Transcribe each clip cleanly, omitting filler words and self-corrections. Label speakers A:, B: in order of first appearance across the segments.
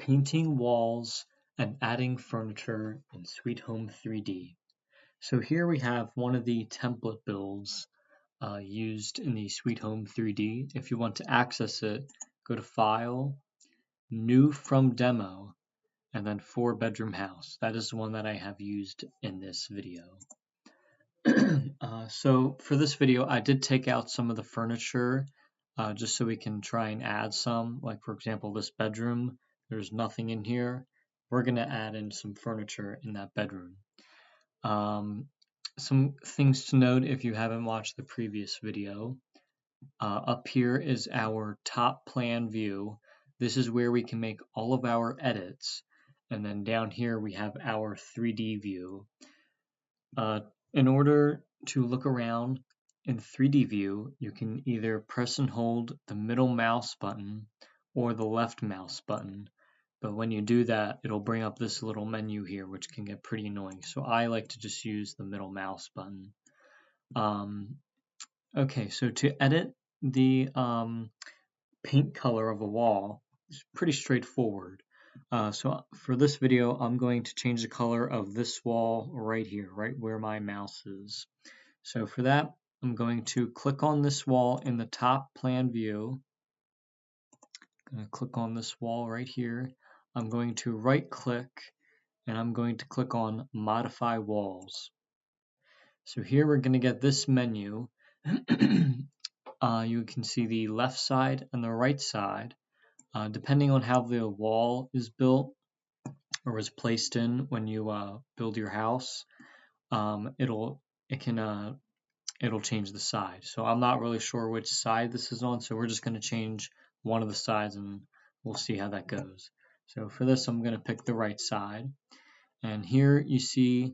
A: Painting walls and adding furniture in Sweet Home 3D. So here we have one of the template builds used in the Sweet Home 3D. If you want to access it, go to File, New from Demo, and then 4-bedroom house. That is the one that I have used in this video. So for this video, I did take out some of the furniture just so we can try and add some. Like for example, this bedroom, there's nothing in here. We're going to add in some furniture in that bedroom. Some things to note if you haven't watched the previous video. Up here is our top plan view. This is where we can make all of our edits. And then down here we have our 3D view. In order to look around in 3D view, you can either press and hold the middle mouse button or the left mouse button. But when you do that, it'll bring up this little menu here, which can get pretty annoying. So I like to just use the middle mouse button. Okay, so to edit the paint color of a wall, it's pretty straightforward. So for this video, I'm going to change the color of this wall right here, right where my mouse is. So for that, I'm going to click on this wall in the top plan view. I'm going to click on this wall right here. I'm going to right click and I'm going to click on Modify Walls. So here we're going to get this menu. You can see the left side and the right side. Depending on how the wall is built or was placed in when you build your house, it'll change the side. So I'm not really sure which side this is on, so we're just going to change one of the sides and we'll see how that goes. So for this, I'm going to pick the right side. And here you see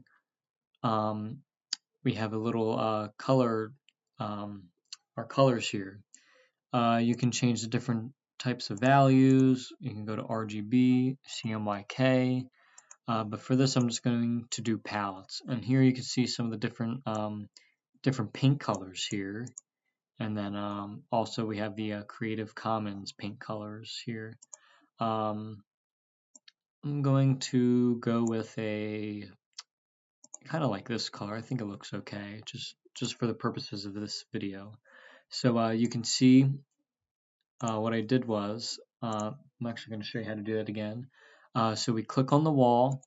A: we have a little color, our colors here. You can change the different types of values. You can go to RGB, CMYK, but for this I'm just going to do palettes. And here you can see some of the different paint colors here. And then also we have the Creative Commons paint colors here. I'm going to go with a kind of like this color. I think it looks okay, just for the purposes of this video. So you can see what I did was, I'm actually going to show you how to do that again. So we click on the wall,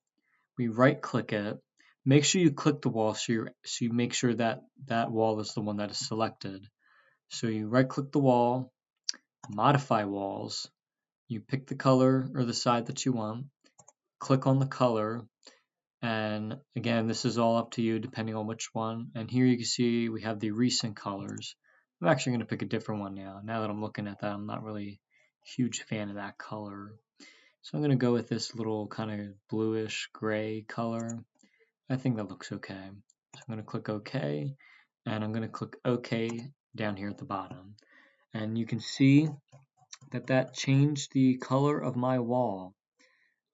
A: we right click it. Make sure you click the wall so you make sure that that wall is the one that is selected. So you right click the wall, modify walls, you pick the color or the side that you want, click on the color, and again this is all up to you depending on which one. And here you can see we have the recent colors. I'm actually going to pick a different one now. Now that I'm looking at that, I'm not really a huge fan of that color. So I'm going to go with this little kind of bluish gray color. I think that looks okay. So I'm going to click OK, and I'm going to click OK down here at the bottom. And you can see that changed the color of my wall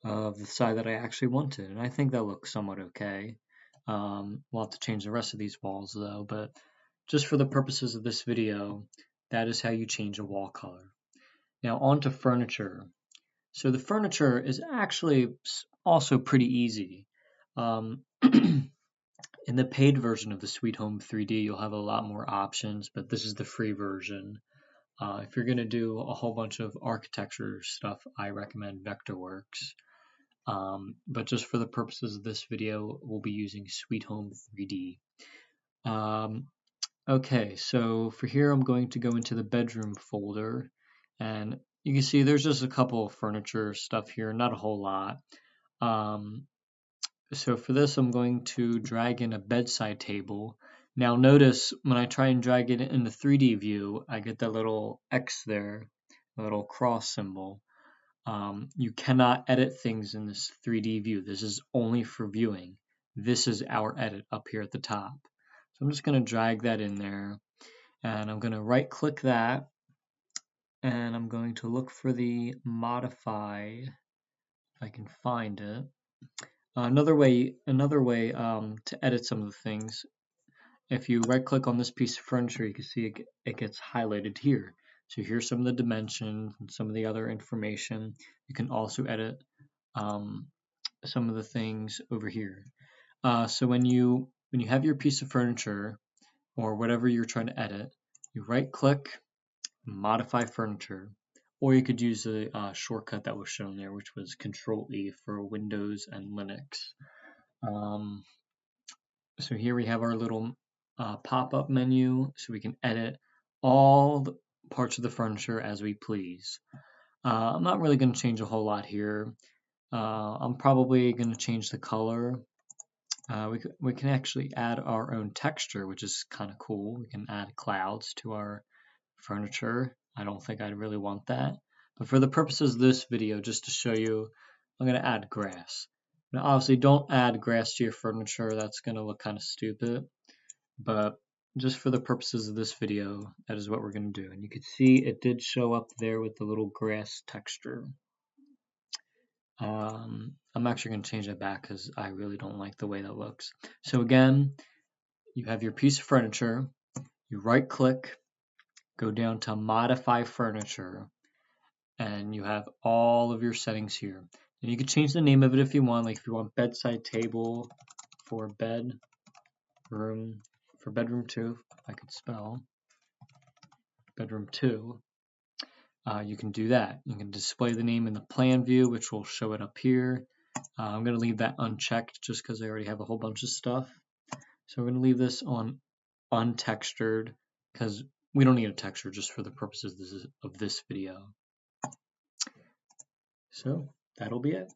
A: of the side that I actually wanted. And I think that looks somewhat okay. We'll have to change the rest of these walls though, but just for the purposes of this video, that is how you change a wall color. Now on to furniture. So the furniture is actually also pretty easy. In the paid version of the Sweet Home 3D, you'll have a lot more options, but this is the free version. If you're going to do a whole bunch of architecture stuff, I recommend Vectorworks. But just for the purposes of this video, we'll be using Sweet Home 3D. Okay, so for here, I'm going to go into the bedroom folder, and you can see there's just a couple of furniture stuff here, not a whole lot. So for this, I'm going to drag in a bedside table. Now notice when I try and drag it in the 3D view, I get that little X there, a little cross symbol. You cannot edit things in this 3D view. This is only for viewing. This is our edit up here at the top. So I'm just going to drag that in there, and I'm going to right click that, and I'm going to look for the modify, if I can find it. Another way to edit some of the things, if you right click on this piece of furniture, you can see it gets highlighted here. So here's some of the dimensions and some of the other information. You can also edit some of the things over here. So when you have your piece of furniture or whatever you're trying to edit, you right click, modify furniture, or you could use the shortcut that was shown there, which was Control E for Windows and Linux. So here we have our little pop-up menu, so we can edit all the parts of the furniture as we please. I'm not really going to change a whole lot here. I'm probably going to change the color. We can actually add our own texture, which is kind of cool. We can add clouds to our furniture. I don't think I'd really want that. But for the purposes of this video, just to show you, I'm going to add grass. Now obviously don't add grass to your furniture. That's going to look kind of stupid. But just for the purposes of this video, that is what we're going to do. And you can see it did show up there with the little grass texture. I'm actually going to change that back because I really don't like the way that looks. So again, you have your piece of furniture, you right click, go down to modify furniture, and you have all of your settings here. And you can change the name of it if you want, like if you want bedside table for bedroom 2, I could spell bedroom 2. You can do that. You can display the name in the plan view, which will show it up here. I'm going to leave that unchecked just because I already have a whole bunch of stuff. So we're going to leave this on untextured because we don't need a texture just for the purposes of this video. So that'll be it.